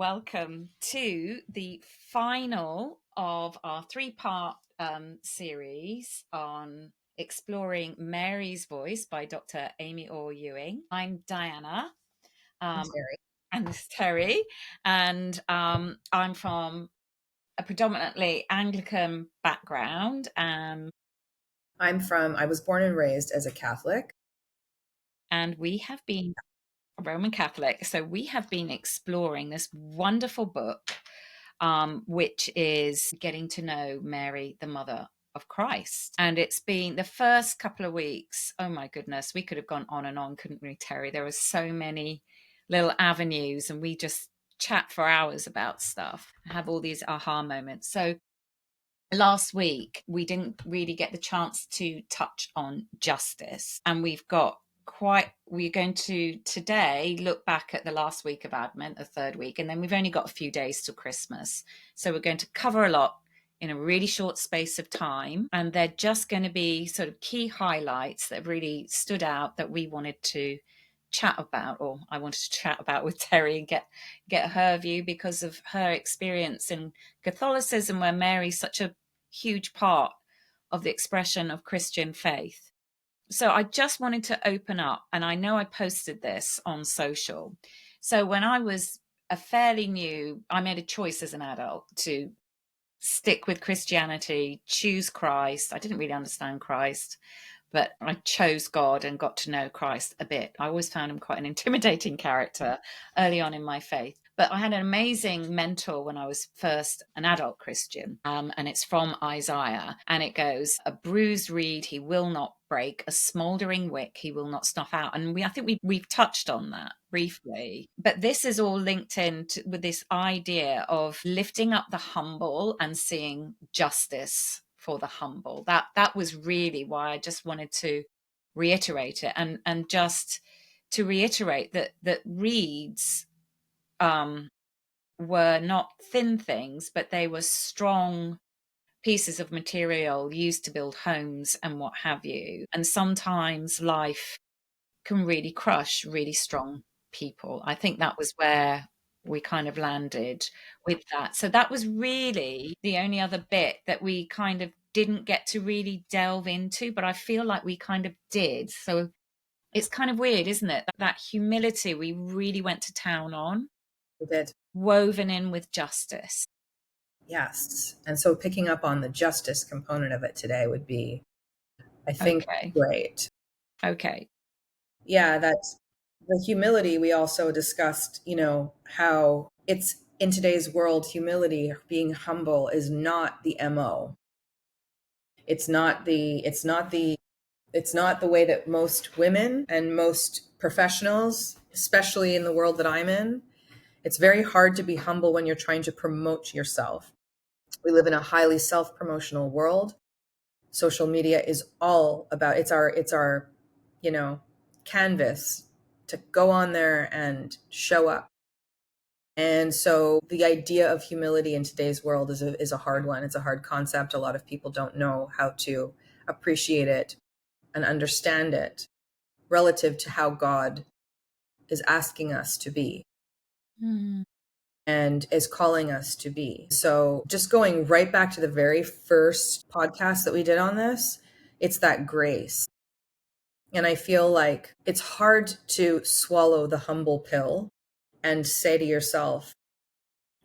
welcome to the final of our three-part series on exploring Mary's voice by Dr. Amy Orr-Ewing. I'm Diana. Terri. And this is Terri. And I'm from a predominantly Anglican background. I was born and raised as a Catholic. And we have been Roman Catholic. So we have been exploring this wonderful book, which is Getting to Know Mary, the Mother of Christ. And it's been the first couple of weeks. Oh my goodness, we could have gone on and on, couldn't we, Terri? There were so many little avenues, and we just chat for hours about stuff, have all these aha moments. So last week, we didn't really get the chance to touch on justice. And we're going to today look back at the last week of Advent, the third week, and then we've only got a few days till Christmas. So we're going to cover a lot in a really short space of time. And they're just going to be sort of key highlights that really stood out that we wanted to chat about, or I wanted to chat about with Terri and get her view because of her experience in Catholicism, where Mary's such a huge part of the expression of Christian faith. So I just wanted to open up, and I know I posted this on social. So when I was I made a choice as an adult to stick with Christianity, choose Christ. I didn't really understand Christ, but I chose God and got to know Christ a bit. I always found him quite an intimidating character early on in my faith. But I had an amazing mentor when I was first an adult Christian, and it's from Isaiah, and it goes, "A bruised reed he will not break, a smouldering wick he will not snuff out." And I think we've touched on that briefly, but this is all linked in with this idea of lifting up the humble and seeing justice for the humble. That was really why I just wanted to reiterate it, and just to reiterate that reeds were not thin things, but they were strong pieces of material used to build homes and what have you. And sometimes life can really crush really strong people. I think that was where we kind of landed with that. So that was really the only other bit that we kind of didn't get to really delve into, but I feel like we kind of did. So it's kind of weird, isn't it? That humility we really went to town on. We did. Woven in with justice. Yes. And so picking up on the justice component of it today would be, I think, great. Okay. Yeah, that's the humility. We also discussed, how it's in today's world, humility, being humble is not the MO. It's not the way that most women and most professionals, especially in the world that I'm in, it's very hard to be humble when you're trying to promote yourself. We live in a highly self-promotional world. Social media is all about, it's our, canvas to go on there and show up. And so the idea of humility in today's world is a hard one. It's a hard concept. A lot of people don't know how to appreciate it and understand it relative to how God is asking us to be. Mm. And is calling us to be. So just going right back to the very first podcast that we did on this, it's that grace. And I feel like it's hard to swallow the humble pill and say to yourself,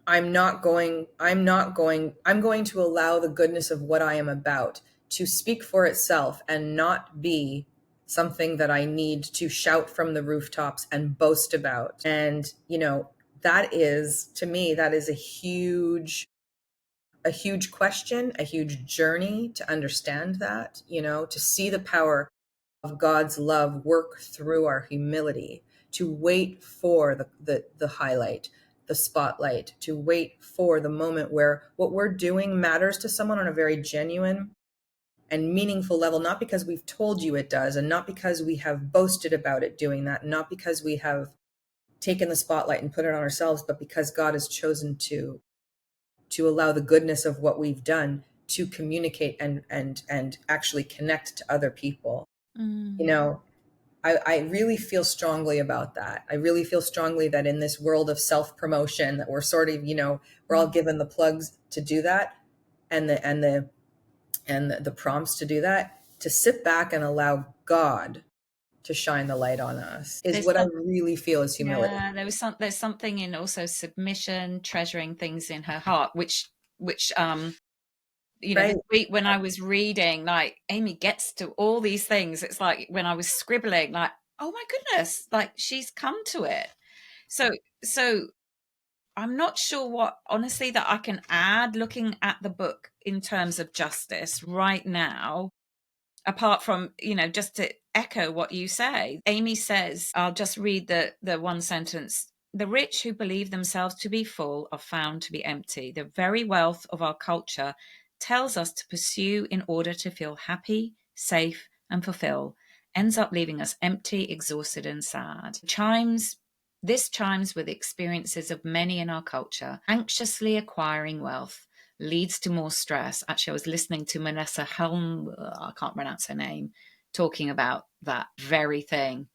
I'm going to allow the goodness of what I am about to speak for itself and not be something that I need to shout from the rooftops and boast about. And, that is, to me, that is a huge question, a huge journey to understand that, to see the power of God's love work through our humility, to wait for the highlight, the spotlight, to wait for the moment where what we're doing matters to someone on a very genuine and meaningful level, not because we've told you it does, and not because we have boasted about it doing that, not because we have taken the spotlight and put it on ourselves, but because God has chosen to allow the goodness of what we've done to communicate and actually connect to other people. Mm. I really feel strongly about that. I really feel strongly that in this world of self-promotion that we're sort of, we're all given the plugs to do that, and the prompts to do that, to sit back and allow God to shine the light on us is There's what I some, really feel is humility. yeah, there's something in also submission, treasuring things in her heart, which this Right. week when I was reading, like Amy gets to all these things. It's like when I was scribbling, like, oh my goodness, like she's come to it. So, so I'm not sure what honestly that I can add looking at the book in terms of justice right now, apart from, just to echo what you say. Amy says, I'll just read the one sentence. The rich who believe themselves to be full are found to be empty. The very wealth of our culture tells us to pursue in order to feel happy, safe, and fulfilled ends up leaving us empty, exhausted, and sad. This chimes with experiences of many in our culture. Anxiously acquiring wealth leads to more stress. Actually, I was listening to Manessa Helm, I can't pronounce her name, talking about that very thing.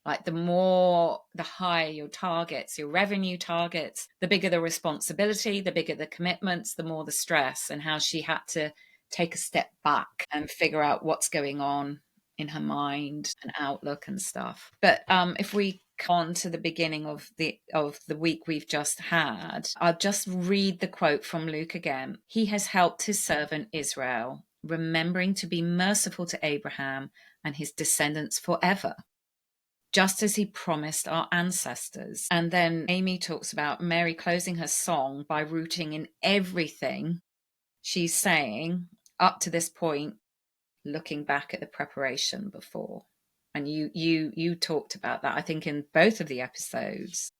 Like the higher your targets, your revenue targets, the bigger the responsibility, the bigger the commitments, the more the stress, and how she had to take a step back and figure out what's going on in her mind and outlook and stuff. But if we come on to the beginning of the week we've just had, I'll just read the quote from Luke again. He has helped his servant Israel, remembering to be merciful to Abraham and his descendants forever, just as he promised our ancestors. And then Amy talks about Mary closing her song by rooting in everything she's saying up to this point, looking back at the preparation before. And you talked about that, I think, in both of the episodes,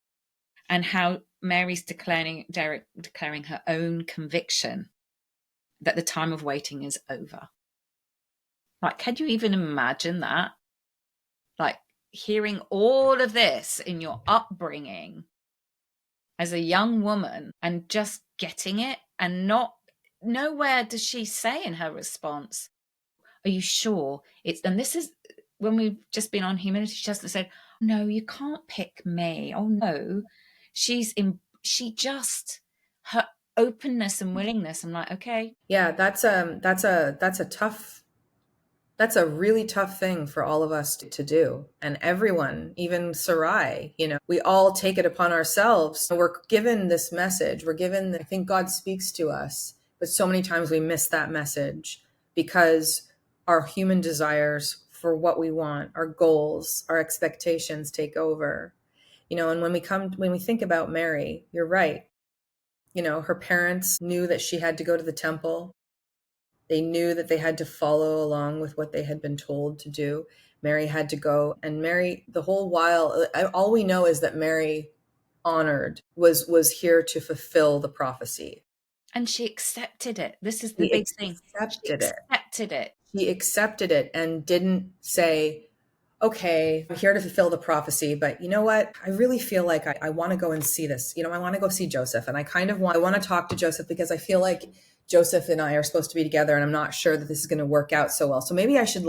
and how Mary's declaring her own conviction that the time of waiting is over. Like, can you even imagine that? Like, hearing all of this in your upbringing as a young woman and just getting it, and nowhere does she say in her response, are you sure it's, and this is when we've just been on humility, she hasn't said, no, you can't pick me. Oh no. She just, her openness and willingness. I'm like, okay. Yeah, that's a really tough thing for all of us to do. And everyone, even Sarai, we all take it upon ourselves. We're given this message. I think God speaks to us, but so many times we miss that message because our human desires for what we want, our goals, our expectations take over. And when we think about Mary, you're right. Her parents knew that she had to go to the temple. They knew that they had to follow along with what they had been told to do. Mary had to go, and Mary, the whole while, all we know is that Mary honored was here to fulfill the prophecy. And she accepted it. This is the She big thing. She accepted it. accepted it. She accepted it and didn't say, okay, I'm here to fulfill the prophecy, but you know what? I really feel like I want to go and see this. I want to go see Joseph, and I want to talk to Joseph because I feel like Joseph and I are supposed to be together, and I'm not sure that this is going to work out so well. So maybe I should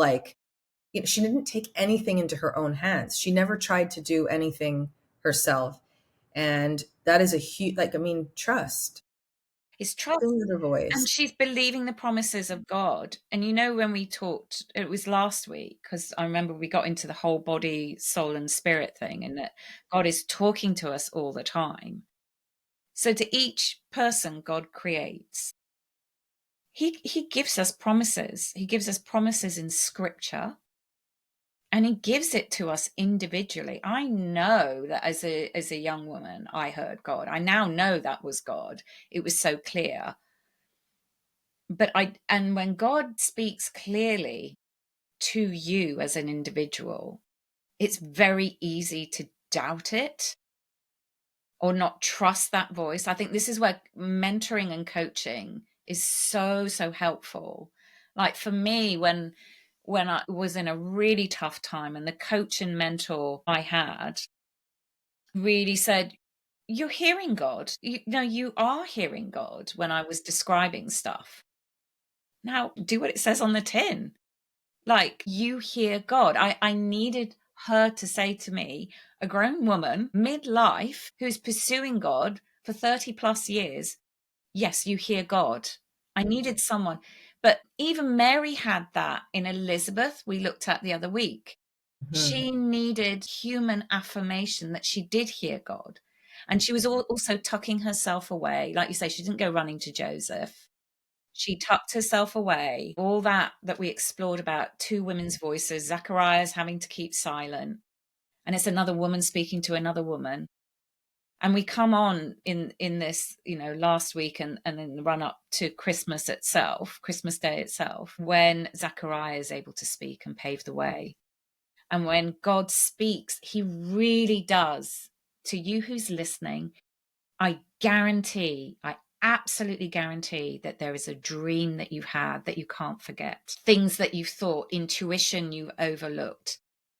she didn't take anything into her own hands. She never tried to do anything herself. And that is a huge, trust. It's trust. Still her And voice. she's believing the promises of God. And when we talked, it was last week, because I remember we got into the whole body, soul, and spirit thing, and that God is talking to us all the time. So to each person God creates, he gives us promises. He gives us promises in scripture, and he gives it to us individually. I know that as a young woman, I heard God. I now know that was God. It was so clear. And when God speaks clearly to you as an individual, it's very easy to doubt it or not trust that voice. I think this is where mentoring and coaching is so, so helpful. Like for me, when I was in a really tough time, and the coach and mentor I had really said, you're hearing God. You are hearing God, when I was describing stuff. Now do what it says on the tin. Like, you hear God. I needed her to say to me, a grown woman, midlife, who's pursuing God for 30 plus years, yes, you hear God. I needed someone. But even Mary had that in Elizabeth, we looked at the other week. Mhm. She needed human affirmation that she did hear God. And she was also tucking herself away. Like you say, she didn't go running to Joseph. She tucked herself away. All that we explored about two women's voices, Zacharias having to keep silent. And it's another woman speaking to another woman. And we come on in this, last week and in the run up to Christmas itself, Christmas Day itself, when Zachariah is able to speak and pave the way. And when God speaks, he really does. To you who's listening, I guarantee, I absolutely guarantee that there is a dream that you had that you can't forget. Things that you thought, intuition you overlooked.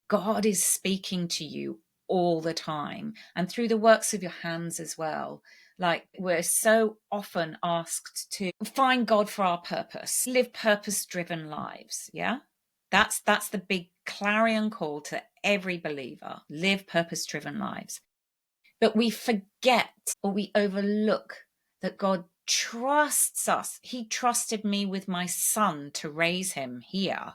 God is speaking to you all the time and through the works of your hands as well. Like, we're so often asked to find God for our purpose, live purpose-driven lives. Yeah. That's the big clarion call to every believer. Live purpose-driven lives. But we forget or we overlook that God trusts us. He trusted me with my son to raise him here.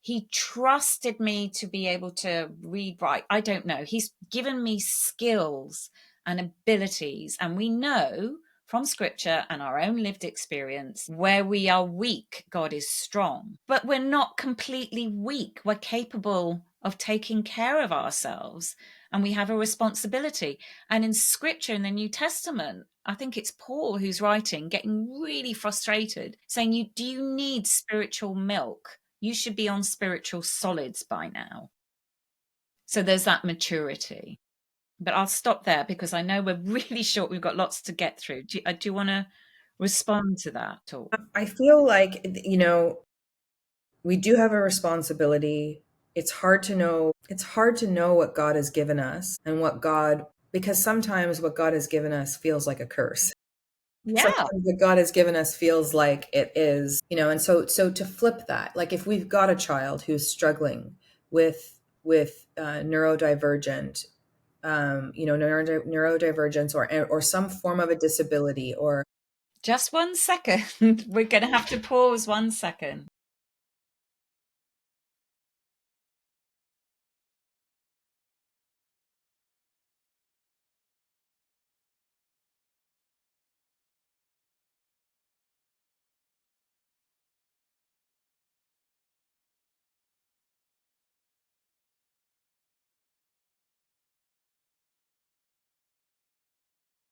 He trusted me to be able to read, write. I don't know. He's given me skills and abilities. And we know from scripture and our own lived experience, where we are weak, God is strong. But we're not completely weak. We're capable of taking care of ourselves, and we have a responsibility. And in scripture, in the New Testament, I think it's Paul who's writing, getting really frustrated, saying, do you need spiritual milk? You should be on spiritual solids by now. So there's that maturity. But I'll stop there because I know we're really short. We've got lots to get through. Do you want to respond to that at all? I feel like, we do have a responsibility. It's hard to know. It's hard to know what God has given us and because sometimes what God has given us feels like a curse. Yeah. Sometimes what God has given us feels like it is, and so to flip that, like if we've got a child who's struggling with neurodivergent, neurodivergence or some form of a disability or Just 1 second. We're going to have to pause 1 second.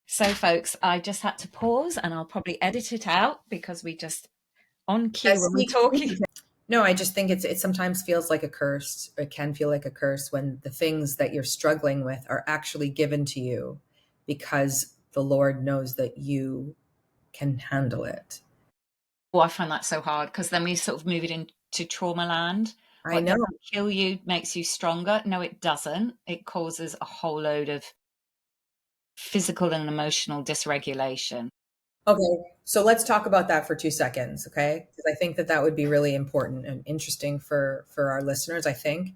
So, folks, I just had to pause and I'll probably edit it out because we just on cue when we're talking. No, I just think it sometimes feels like a curse. It can feel like a curse when the things that you're struggling with are actually given to you because the Lord knows that you can handle it. Oh, I find that so hard because then we sort of move it into trauma land. I What know. doesn't kill you makes you stronger. No, it doesn't. It causes a whole load of physical and emotional dysregulation. Okay, so let's talk about that for 2 seconds, okay? Because I think that would be really important and interesting for our listeners, I think,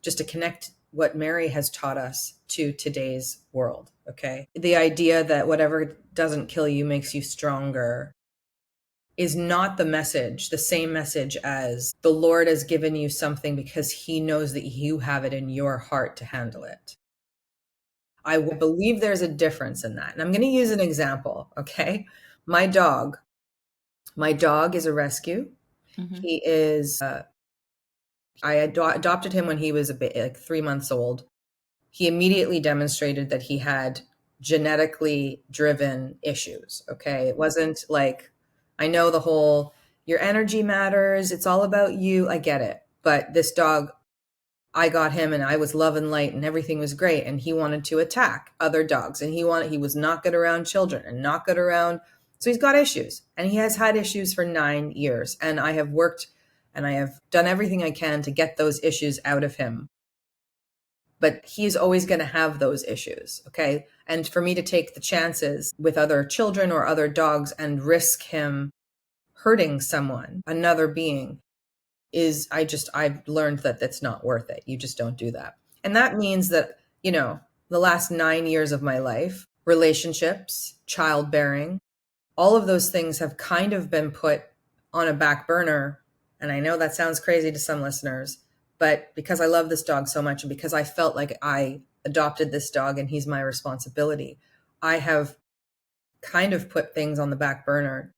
just to connect what Mary has taught us to today's world, okay? The idea that whatever doesn't kill you makes you stronger is not the same message as the Lord has given you something because he knows that you have it in your heart to handle it. I believe there's a difference in that. And I'm going to use an example, okay? My dog is a rescue. Mm-hmm. He is, I adopted him when he was like 3 months old. He immediately demonstrated that he had genetically driven issues. Okay. It wasn't like, I know the whole, your energy matters. It's all about you. I get it. But this dog, I got him and I was love and light and everything was great. And he wanted to attack other dogs and he was not good around children and not good around. So he's got issues and he has had issues for 9 years. And I have worked and I have done everything I can to get those issues out of him. But he's always going to have those issues. Okay. And for me to take the chances with other children or other dogs and risk him hurting someone, another being, I've learned that that's not worth it. You just don't do that. And that means that, the last 9 years of my life, relationships, childbearing, all of those things have kind of been put on a back burner. And I know that sounds crazy to some listeners, but because I love this dog so much and because I felt like I adopted this dog and he's my responsibility, I have kind of put things on the back burner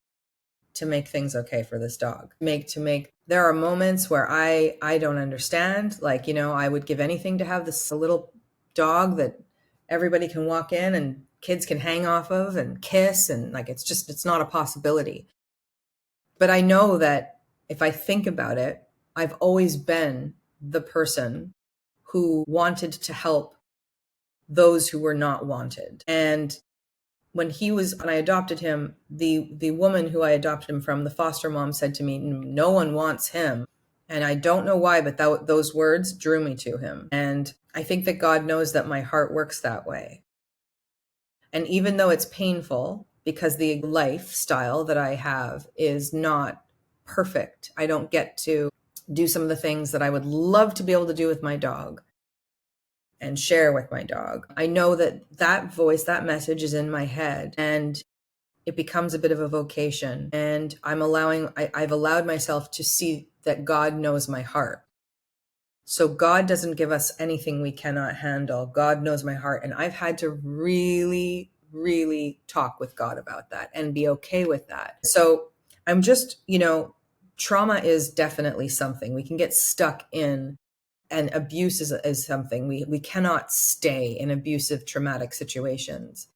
to make things okay for this dog. There are moments where I don't understand. Like, I would give anything to have this little dog that everybody can walk in and kids can hang off of and kiss, and like it's not a possibility. But I know that if I think about it, I've always been the person who wanted to help those who were not wanted. And when I adopted him, the woman who I adopted him from, the foster mom, said to me, "No one wants him." And I don't know why, but those words drew me to him. And I think that God knows that my heart works that way. And even though it's painful, because the lifestyle that I have is not perfect, I don't get to do some of the things that I would love to be able to do with my dog and share with my dog. I know that voice, that message is in my head, and it becomes a bit of a vocation. And I've allowed myself to see that God knows my heart. So God doesn't give us anything we cannot handle. God knows my heart. And I've had to really, really talk with God about that and be okay with that. So I'm just, trauma is definitely something we can get stuck in. And abuse is something we cannot stay in abusive, traumatic situations.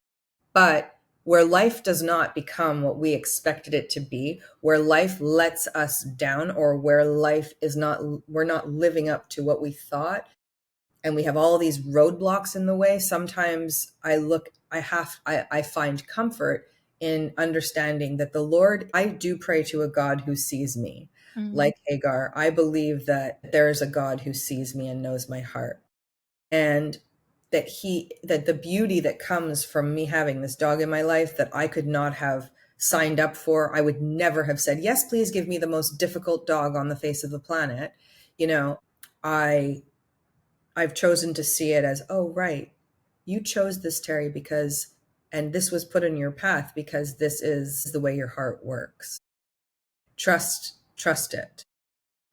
But where life does not become what we expected it to be, where life lets us down, or where we're not living up to what we thought, and we have all these roadblocks in the way, sometimes I find comfort in understanding that I do pray to a God who sees me. Like Hagar, I believe that there is a God who sees me and knows my heart. And that the beauty that comes from me having this dog in my life that I could not have signed up for, I would never have said, "Yes, please give me the most difficult dog on the face of the planet." I've chosen to see it as, oh, right, you chose this, Terri, and this was put in your path because this is the way your heart works. Trust it.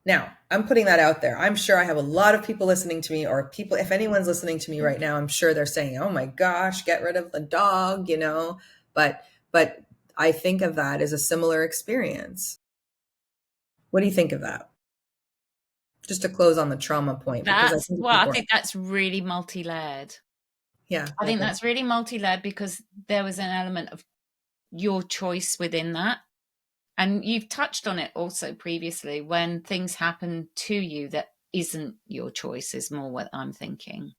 Now, I'm putting that out there. I'm sure I have a lot of people listening to me, or people, if anyone's listening to me right now, I'm sure they're saying, "Oh my gosh, get rid of the dog," but I think of that as a similar experience. What do you think of that? Just to close on the trauma point, because I think it's I important. think that's really multi-layered. Yeah. I think that's really multi-layered because there was an element of your choice within that. And you've touched on it also previously, when things happen to you that isn't your choice, is more what I'm thinking.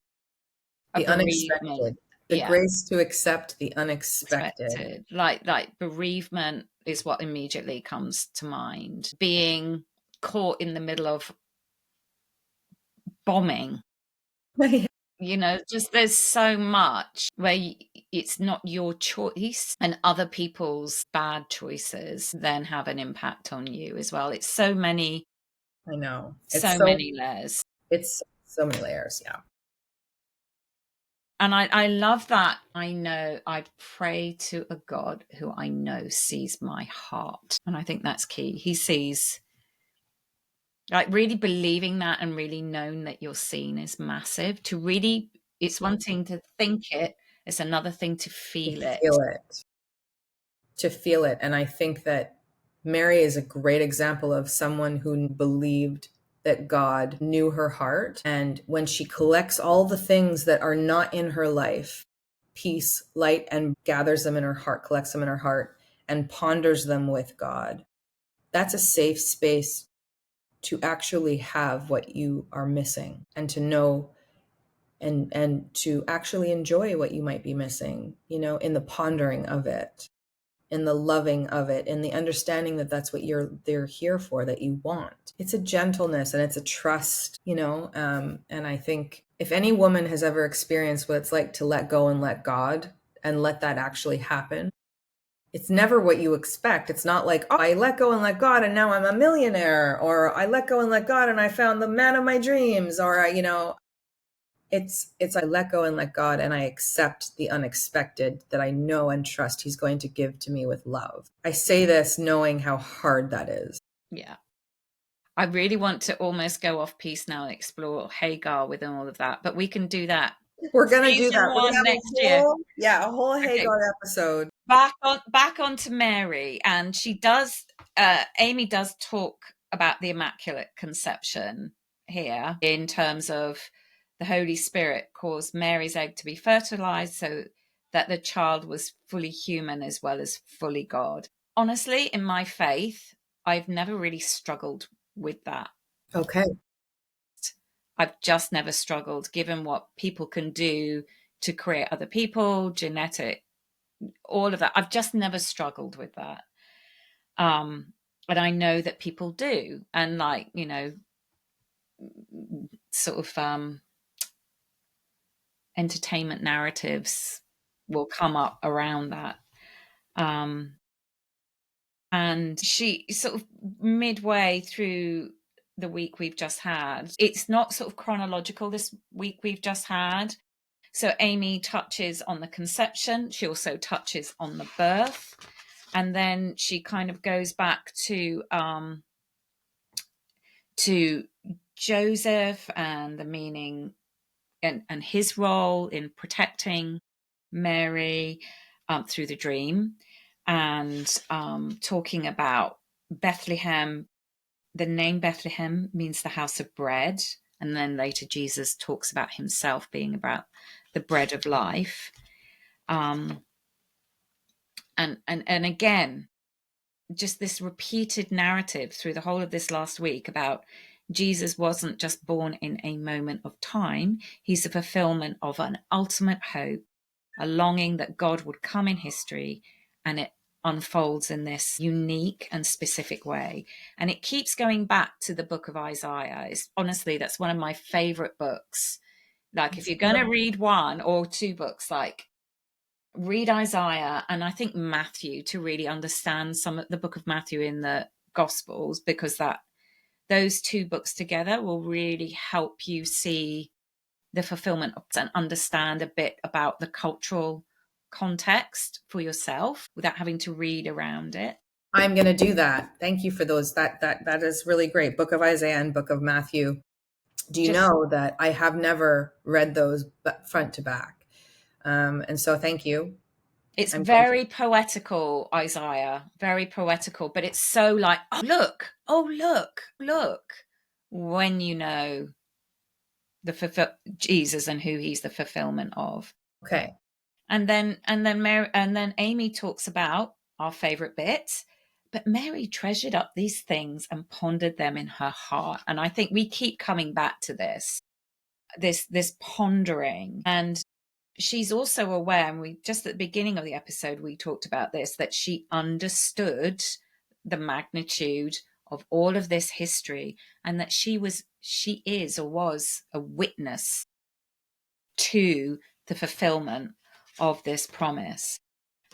A The bereavement. unexpected, the Yeah. grace to accept the unexpected. Expected. Like bereavement is what immediately comes to mind. Being caught in the middle of bombing. Just there's so much where it's not your choice, and other people's bad choices then have an impact on you as well. It's so many, I know. so many layers. It's so many layers. Yeah. And I love that. I know I'd pray to a God who I know sees my heart. And I think that's key. He sees, like, really believing that and really knowing that you're seen is massive. It's one thing to think it, it's another thing to To feel it. feel it. To feel it. And I think that Mary is a great example of someone who believed that God knew her heart. And when she collects all the things that are not in her life, peace, light, and gathers them in her heart, collects them in her heart, and ponders them with God, that's a safe space to actually have what you are missing, and to know and to actually enjoy what you might be missing, in the pondering of it, in the loving of it, in the understanding that that's what they're here for, that you want. It's a gentleness and it's a trust, and I think if any woman has ever experienced what it's like to let go and let God and let that actually happen, it's never what you expect. It's not like, oh, I let go and let God and now I'm a millionaire, or I let go and let God and I found the man of my dreams, or it's I let go and let God and I accept the unexpected that I know and trust he's going to give to me with love. I say this knowing how hard that is. Yeah. I really want to almost go off piece now and explore Hagar within all of that, but we can do that We're going to do season that. We're going to one have next year. a whole Okay. Hagar episode. Back onto Mary, and she does Amy does talk about the Immaculate Conception here in terms of the Holy Spirit caused Mary's egg to be fertilized so that the child was fully human as well as fully God. Honestly, in my faith, I've never really struggled with that. Okay. I've just never struggled, given what people can do to create other people, genetic, all of that. I've just never struggled with that. And I know that people do. And like, sort of entertainment narratives will come up around that. And she sort of midway through the week we've just had, it's not sort of chronological, this week we've just had. So Amy touches on the conception. She also touches on the birth. And then she kind of goes back to Joseph and the meaning and his role in protecting Mary through the dream, and talking about Bethlehem. The name Bethlehem means the house of bread. And then later Jesus talks about himself being about the bread of life. And again, just this repeated narrative through the whole of this last week about Jesus wasn't just born in a moment of time. He's a fulfillment of an ultimate hope, a longing that God would come in history, and it unfolds in this unique and specific way. And it keeps going back to the book of Isaiah. Honestly, that's one of my favorite books. Like, if you're going to read one or two books, like, read Isaiah and I think Matthew to really understand some of the book of Matthew in the Gospels, because those two books together will really help you see the fulfillment and understand a bit about the cultural context for yourself without having to read around it. I'm going to do that. Thank you for those. That is really great. Book of Isaiah and Book of Matthew. Do you know that I have never read those front to back? And so thank you. It's very poetical, Isaiah, very poetical, but it's so like, oh, look, when you know Jesus and who he's the fulfillment of. Okay. And then Amy talks about our favorite bit, but Mary treasured up these things and pondered them in her heart. And I think we keep coming back to this pondering. And she's also aware, and we just at the beginning of the episode we talked about this, that she understood the magnitude of all of this history, and that she is or was a witness to the fulfillment of this promise.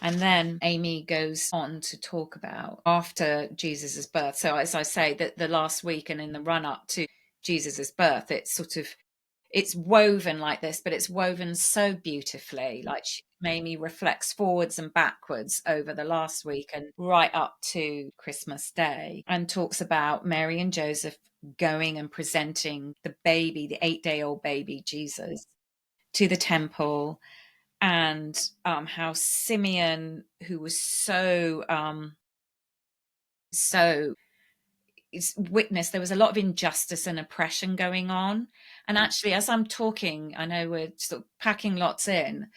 And then Amy goes on to talk about after Jesus's birth. So as I say, that the last week and in the run up to Jesus's birth, it's woven like this, but it's woven so beautifully. Like, Amy reflects forwards and backwards over the last week and right up to Christmas Day, and talks about Mary and Joseph going and presenting the 8-day-old baby Jesus, to the temple, and how Simeon, who was so witness, there was a lot of injustice and oppression going on. And actually, as I'm talking, I know we're sort of packing lots in,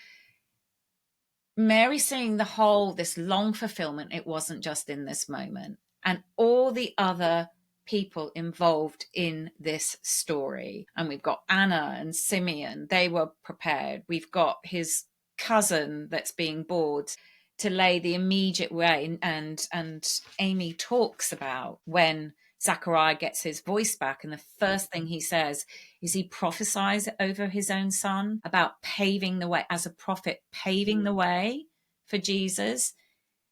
Mary seeing this long fulfillment. It wasn't just in this moment, and all the other people involved in this story. And we've got Anna and Simeon, they were prepared. We've got his cousin that's being bored to lay the immediate way. And Amy talks about when Zachariah gets his voice back, and the first thing he says is he prophesies over his own son about paving the way, as a prophet, paving the way for Jesus.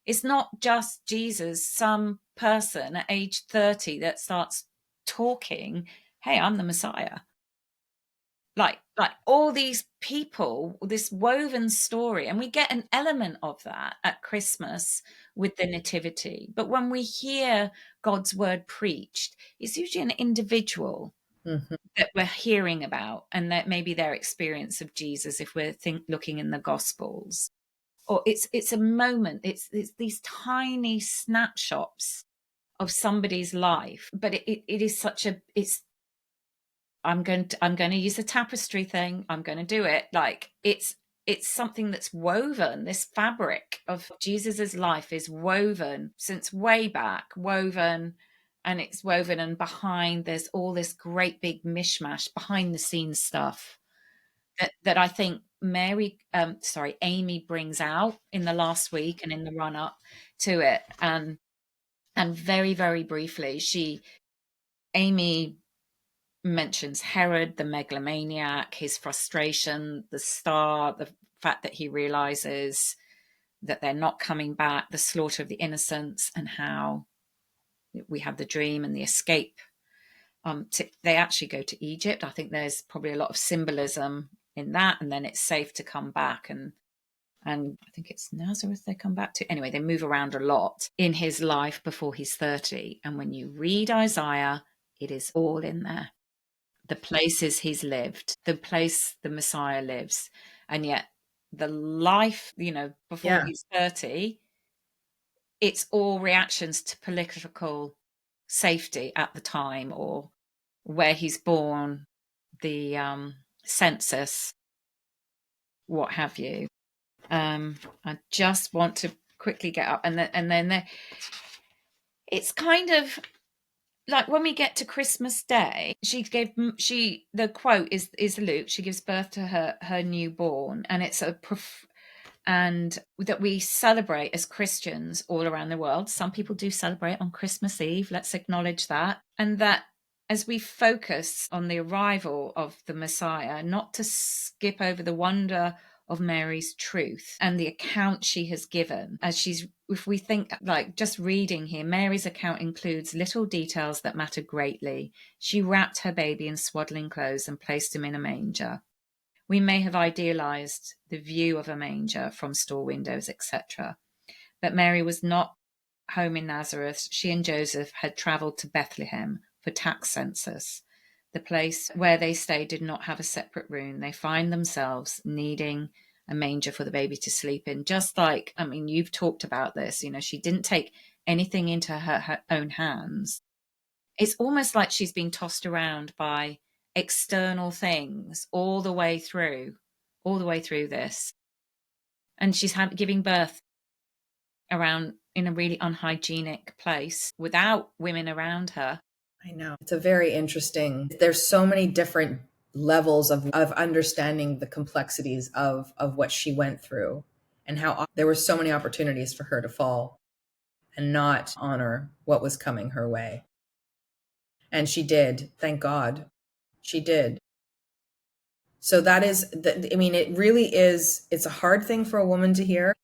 It's not just Jesus, some person at age 30 that starts talking, hey, I'm the Messiah. Like all these people, this woven story, and we get an element of that at Christmas with the nativity. But when we hear God's word preached, it's usually an individual Mhm. that we're hearing about, and that maybe their experience of Jesus, if we're looking in the Gospels, or it's a moment. It's these tiny snapshots of somebody's life, but it is such a it's I'm going to use the tapestry thing. I'm going to do it. Like it's something that's woven. This fabric of Jesus's life is woven since way back, woven, and it's woven. And behind, there's all this great big mishmash behind the scenes stuff that I think Amy brings out in the last week and in the run up to it. And very, very briefly, Amy mentions Herod, the megalomaniac, his frustration, the star, the fact that he realizes that they're not coming back, the slaughter of the innocents, and how we have the dream and the escape. They actually go to Egypt. I think there's probably a lot of symbolism in that, and then it's safe to come back, and I think it's Nazareth they come back to. Anyway, they move around a lot in his life before he's 30. And when you read Isaiah, it is all in there. The places he's lived, the place the Messiah lives. And yet the life, before Yeah, he's 30, it's all reactions to political safety at the time, or where he's born, the census, what have you. I just want to quickly get up, and then it's kind of like when we get to Christmas Day, the quote is Luke. She gives birth to her newborn, and it's and that we celebrate as Christians all around the world. Some people do celebrate on Christmas Eve. Let's acknowledge that, and that as we focus on the arrival of the Messiah, not to skip over the wonder of Mary's truth and the account she has given. If we think, like, just reading here, Mary's account includes little details that matter greatly. She wrapped her baby in swaddling clothes and placed him in a manger. We may have idealized the view of a manger from store windows, etc. But Mary was not home in Nazareth. She and Joseph had traveled to Bethlehem for tax census. The place where they stayed did not have a separate room. They find themselves needing a manger for the baby to sleep in. Just like, I mean, you've talked about this, she didn't take anything into her own hands. It's almost like she's being tossed around by external things all the way through this. And she's giving birth around in a really unhygienic place without women around her. I know. It's a very interesting. There's so many different levels of understanding the complexities of what she went through, and how there were so many opportunities for her to fall and not honor what was coming her way. And she did, thank God. She did. So that is, I mean, it really is, it's a hard thing for a woman to hear,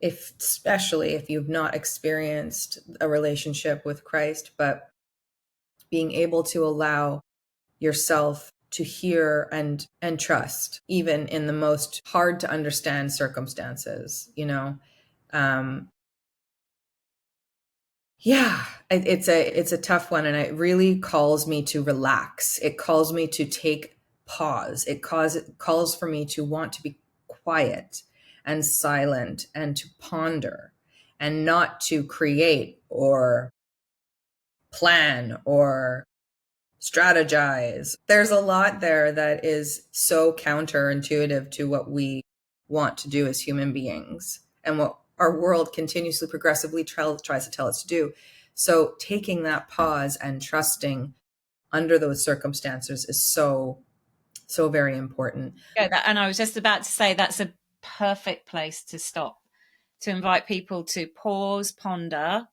especially if you've not experienced a relationship with Christ, but being able to allow yourself to hear and trust, even in the most hard to understand circumstances, um, yeah, it's a tough one, and it really calls me to relax. It calls me to take pause. It calls for me to want to be quiet and silent and to ponder, and not to create or plan or strategize. There's a lot there that is so counterintuitive to what we want to do as human beings and what our world continuously progressively tries to tell us to do. So taking that pause and trusting under those circumstances is so very important. Yeah, and I was just about to say that's a perfect place to stop, to invite people to pause, ponder,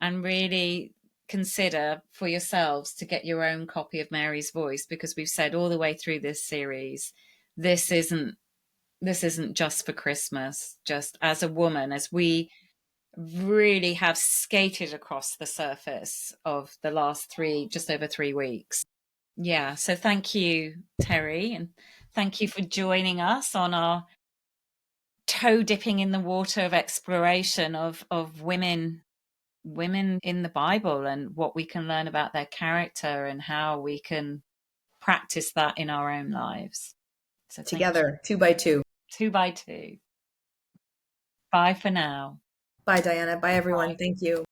and really consider for yourselves to get your own copy of Mary's Voice, because we've said all the way through this series, this isn't just for Christmas. Just as a woman, as we really have skated across the surface of the last just over 3 weeks. Yeah. So thank you, Terri, and thank you for joining us on our toe dipping in the water of exploration of women in the Bible and what we can learn about their character and how we can practice that in our own lives. So thank you. Together, two by two. 2 by 2. Bye for now. Bye, Diana. Bye, everyone. Thank you.